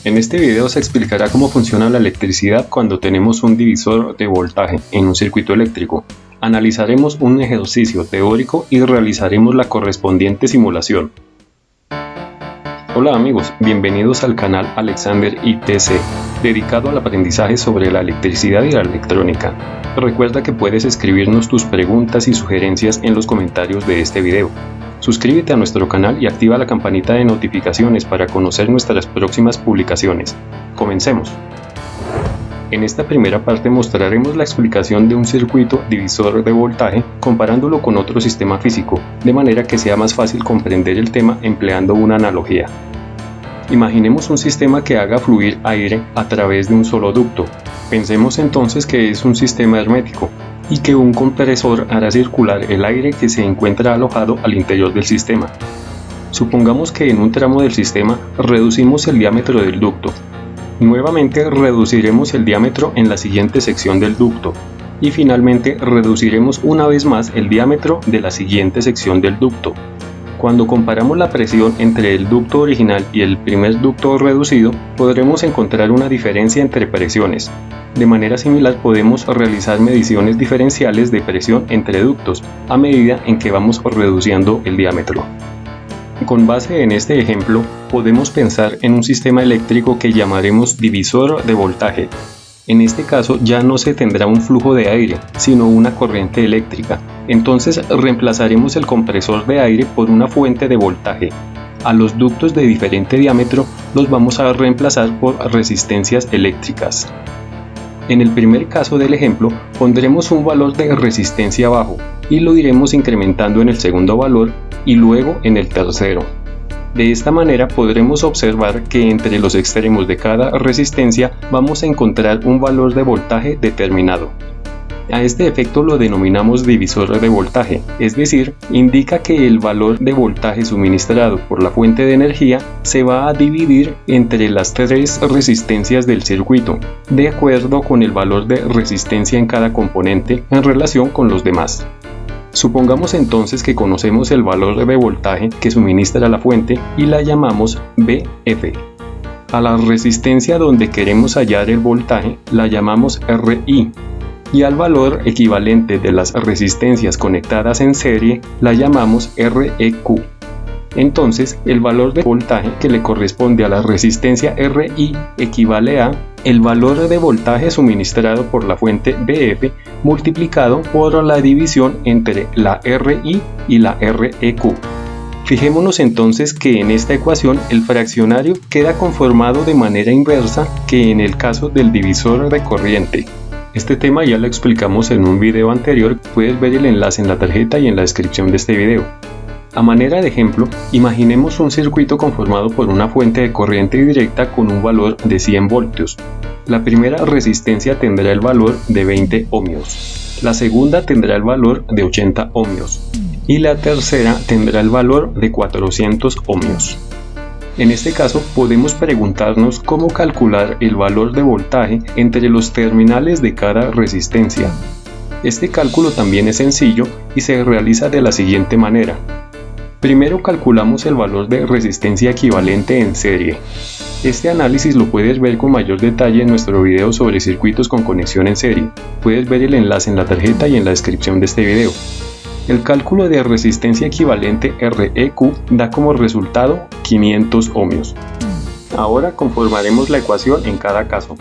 En este video se explicará cómo funciona la electricidad cuando tenemos un divisor de voltaje en un circuito eléctrico. Analizaremos un ejercicio teórico y realizaremos la correspondiente simulación. Hola amigos, bienvenidos al canal Alexander ITC, dedicado al aprendizaje sobre la electricidad y la electrónica. Recuerda que puedes escribirnos tus preguntas y sugerencias en los comentarios de este video. Suscríbete a nuestro canal y activa la campanita de notificaciones para conocer nuestras próximas publicaciones. Comencemos. En esta primera parte mostraremos la explicación de un circuito divisor de voltaje comparándolo con otro sistema físico, de manera que sea más fácil comprender el tema empleando una analogía. Imaginemos un sistema que haga fluir aire a través de un solo ducto. Pensemos entonces que es un sistema hermético y que un compresor hará circular el aire que se encuentra alojado al interior del sistema. Supongamos que en un tramo del sistema reducimos el diámetro del ducto. Nuevamente reduciremos el diámetro en la siguiente sección del ducto y finalmente reduciremos una vez más el diámetro de la siguiente sección del ducto. Cuando comparamos la presión entre el ducto original y el primer ducto reducido, podremos encontrar una diferencia entre presiones. De manera similar podemos realizar mediciones diferenciales de presión entre ductos a medida en que vamos reduciendo el diámetro. Con base en este ejemplo, podemos pensar en un sistema eléctrico que llamaremos divisor de voltaje. En este caso ya no se tendrá un flujo de aire, sino una corriente eléctrica. Entonces reemplazaremos el compresor de aire por una fuente de voltaje. A los ductos de diferente diámetro los vamos a reemplazar por resistencias eléctricas. En el primer caso del ejemplo, pondremos un valor de resistencia bajo y lo iremos incrementando en el segundo valor y luego en el tercero. De esta manera podremos observar que entre los extremos de cada resistencia vamos a encontrar un valor de voltaje determinado. A este efecto lo denominamos divisor de voltaje, es decir, indica que el valor de voltaje suministrado por la fuente de energía se va a dividir entre las tres resistencias del circuito, de acuerdo con el valor de resistencia en cada componente en relación con los demás. Supongamos entonces que conocemos el valor de voltaje que suministra la fuente y la llamamos BF. A la resistencia donde queremos hallar el voltaje la llamamos RI. Y al valor equivalente de las resistencias conectadas en serie la llamamos REQ. Entonces, el valor de voltaje que le corresponde a la resistencia RI equivale a el valor de voltaje suministrado por la fuente BF multiplicado por la división entre la RI y la REQ. Fijémonos entonces que en esta ecuación el fraccionario queda conformado de manera inversa que en el caso del divisor de corriente. Este tema ya lo explicamos en un video anterior, puedes ver el enlace en la tarjeta y en la descripción de este video. A manera de ejemplo, imaginemos un circuito conformado por una fuente de corriente directa con un valor de 100 voltios. La primera resistencia tendrá el valor de 20 ohmios, la segunda tendrá el valor de 80 ohmios y la tercera tendrá el valor de 400 ohmios. En este caso podemos preguntarnos cómo calcular el valor de voltaje entre los terminales de cada resistencia. Este cálculo también es sencillo y se realiza de la siguiente manera. Primero calculamos el valor de resistencia equivalente en serie. Este análisis lo puedes ver con mayor detalle en nuestro video sobre circuitos con conexión en serie. Puedes ver el enlace en la tarjeta y en la descripción de este video. El cálculo de resistencia equivalente REQ da como resultado 500 ohmios. Ahora conformaremos la ecuación en cada caso.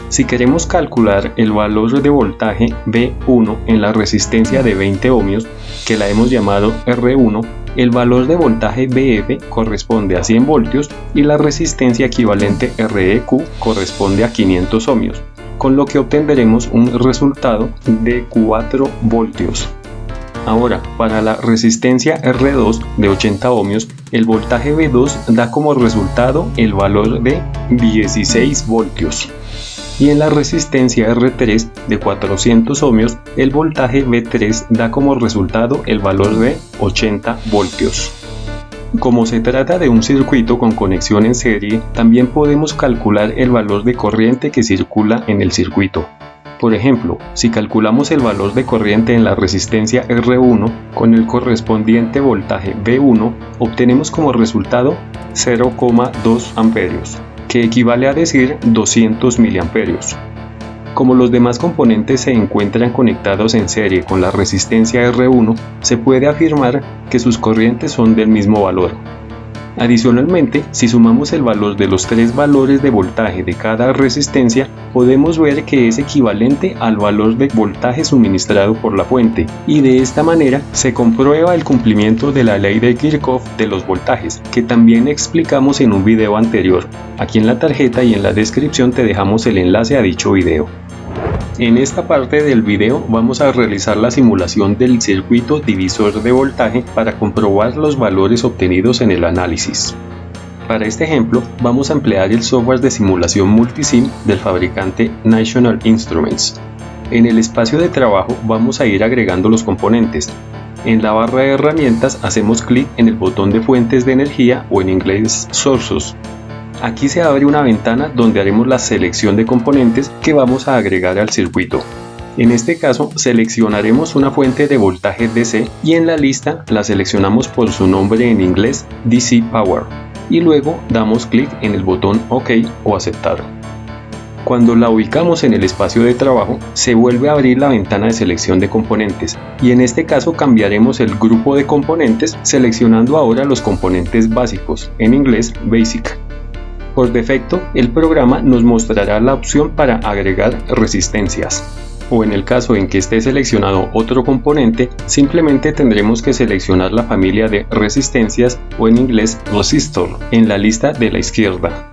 Si queremos calcular el valor de voltaje V1 en la resistencia de 20 ohmios, que la hemos llamado R1, el valor de voltaje VF corresponde a 100 voltios y la resistencia equivalente REQ corresponde a 500 ohmios, con lo que obtendremos un resultado de 4 voltios. Ahora, para la resistencia R2 de 80 ohmios, el voltaje V2 da como resultado el valor de 16 voltios. Y en la resistencia R3 de 400 ohmios, el voltaje V3 da como resultado el valor de 80 voltios. Como se trata de un circuito con conexión en serie, también podemos calcular el valor de corriente que circula en el circuito. Por ejemplo, si calculamos el valor de corriente en la resistencia R1 con el correspondiente voltaje V1, obtenemos como resultado 0,2 amperios. que equivale a decir 200 mA. Como los demás componentes se encuentran conectados en serie con la resistencia R1, se puede afirmar que sus corrientes son del mismo valor. Adicionalmente, si sumamos el valor de los tres valores de voltaje de cada resistencia, podemos ver que es equivalente al valor de voltaje suministrado por la fuente, y de esta manera se comprueba el cumplimiento de la ley de Kirchhoff de los voltajes, que también explicamos en un video anterior. Aquí en la tarjeta y en la descripción te dejamos el enlace a dicho video. En esta parte del video vamos a realizar la simulación del circuito divisor de voltaje para comprobar los valores obtenidos en el análisis. Para este ejemplo vamos a emplear el software de simulación Multisim del fabricante National Instruments. En el espacio de trabajo vamos a ir agregando los componentes. En la barra de herramientas hacemos clic en el botón de fuentes de energía o en inglés Sources. Aquí se abre una ventana donde haremos la selección de componentes que vamos a agregar al circuito. En este caso seleccionaremos una fuente de voltaje DC y en la lista la seleccionamos por su nombre en inglés DC Power y luego damos clic en el botón OK o aceptar. Cuando la ubicamos en el espacio de trabajo se vuelve a abrir la ventana de selección de componentes y en este caso cambiaremos el grupo de componentes seleccionando ahora los componentes básicos, en inglés Basic. Por defecto, el programa nos mostrará la opción para agregar resistencias, o en el caso en que esté seleccionado otro componente, simplemente tendremos que seleccionar la familia de resistencias o en inglés resistor en la lista de la izquierda.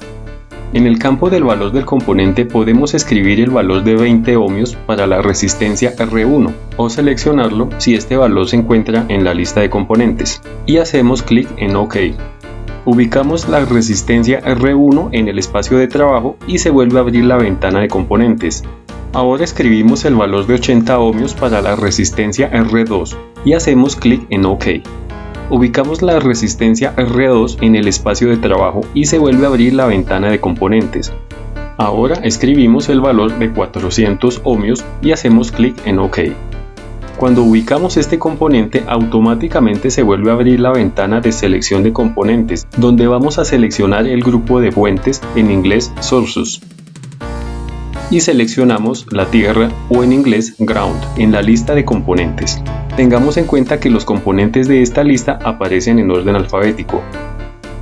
En el campo del valor del componente podemos escribir el valor de 20 ohmios para la resistencia R1 o seleccionarlo si este valor se encuentra en la lista de componentes y hacemos clic en OK. Ubicamos la resistencia R1 en el espacio de trabajo y se vuelve a abrir la ventana de componentes. Ahora escribimos el valor de 80 ohmios para la resistencia R2 y hacemos clic en OK. Ubicamos la resistencia R2 en el espacio de trabajo y se vuelve a abrir la ventana de componentes. Ahora escribimos el valor de 400 ohmios y hacemos clic en OK. Cuando ubicamos este componente, automáticamente se vuelve a abrir la ventana de selección de componentes, donde vamos a seleccionar el grupo de fuentes, en inglés Sources. Y seleccionamos la tierra o en inglés Ground en la lista de componentes. Tengamos en cuenta que los componentes de esta lista aparecen en orden alfabético.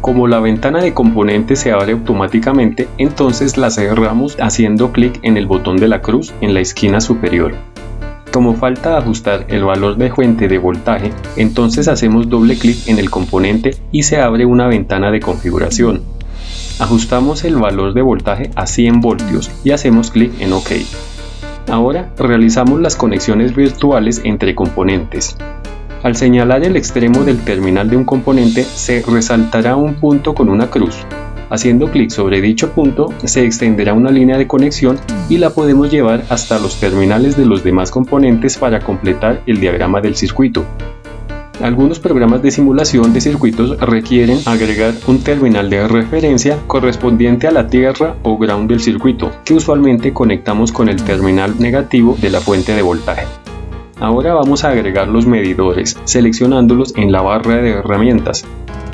Como la ventana de componentes se abre automáticamente, entonces la cerramos haciendo clic en el botón de la cruz en la esquina superior. Como falta ajustar el valor de fuente de voltaje, entonces hacemos doble clic en el componente y se abre una ventana de configuración. Ajustamos el valor de voltaje a 100 voltios y hacemos clic en OK. Ahora realizamos las conexiones virtuales entre componentes. Al señalar el extremo del terminal de un componente se resaltará un punto con una cruz. Haciendo clic sobre dicho punto se extenderá una línea de conexión y la podemos llevar hasta los terminales de los demás componentes para completar el diagrama del circuito. Algunos programas de simulación de circuitos requieren agregar un terminal de referencia correspondiente a la tierra o ground del circuito, que usualmente conectamos con el terminal negativo de la fuente de voltaje. Ahora vamos a agregar los medidores, seleccionándolos en la barra de herramientas.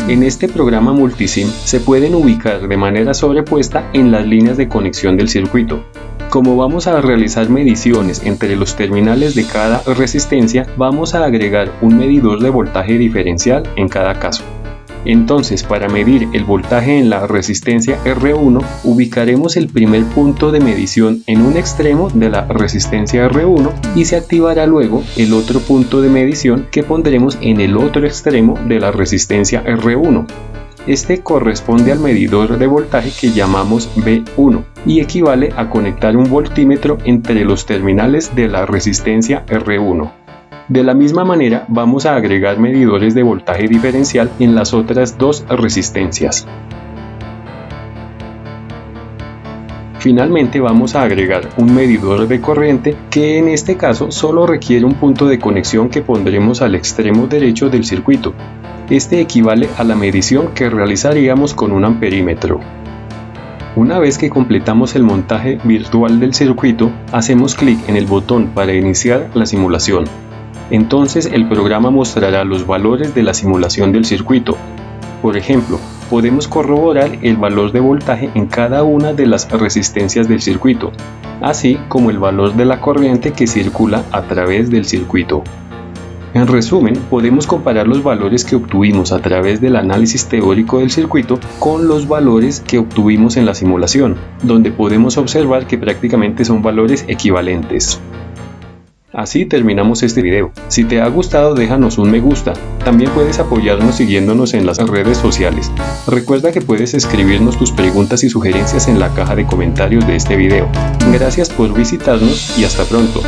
En este programa Multisim se pueden ubicar de manera sobrepuesta en las líneas de conexión del circuito. Como vamos a realizar mediciones entre los terminales de cada resistencia, vamos a agregar un medidor de voltaje diferencial en cada caso. Entonces, para medir el voltaje en la resistencia R1, ubicaremos el primer punto de medición en un extremo de la resistencia R1 y se activará luego el otro punto de medición que pondremos en el otro extremo de la resistencia R1. Este corresponde al medidor de voltaje que llamamos V1 y equivale a conectar un voltímetro entre los terminales de la resistencia R1. De la misma manera vamos a agregar medidores de voltaje diferencial en las otras dos resistencias. Finalmente vamos a agregar un medidor de corriente que en este caso solo requiere un punto de conexión que pondremos al extremo derecho del circuito. Este equivale a la medición que realizaríamos con un amperímetro. Una vez que completamos el montaje virtual del circuito, hacemos clic en el botón para iniciar la simulación. Entonces el programa mostrará los valores de la simulación del circuito. Por ejemplo, podemos corroborar el valor de voltaje en cada una de las resistencias del circuito, así como el valor de la corriente que circula a través del circuito. En resumen, podemos comparar los valores que obtuvimos a través del análisis teórico del circuito con los valores que obtuvimos en la simulación, donde podemos observar que prácticamente son valores equivalentes. Así terminamos este video. Si te ha gustado, déjanos un me gusta. También puedes apoyarnos siguiéndonos en las redes sociales. Recuerda que puedes escribirnos tus preguntas y sugerencias en la caja de comentarios de este video. Gracias por visitarnos y hasta pronto.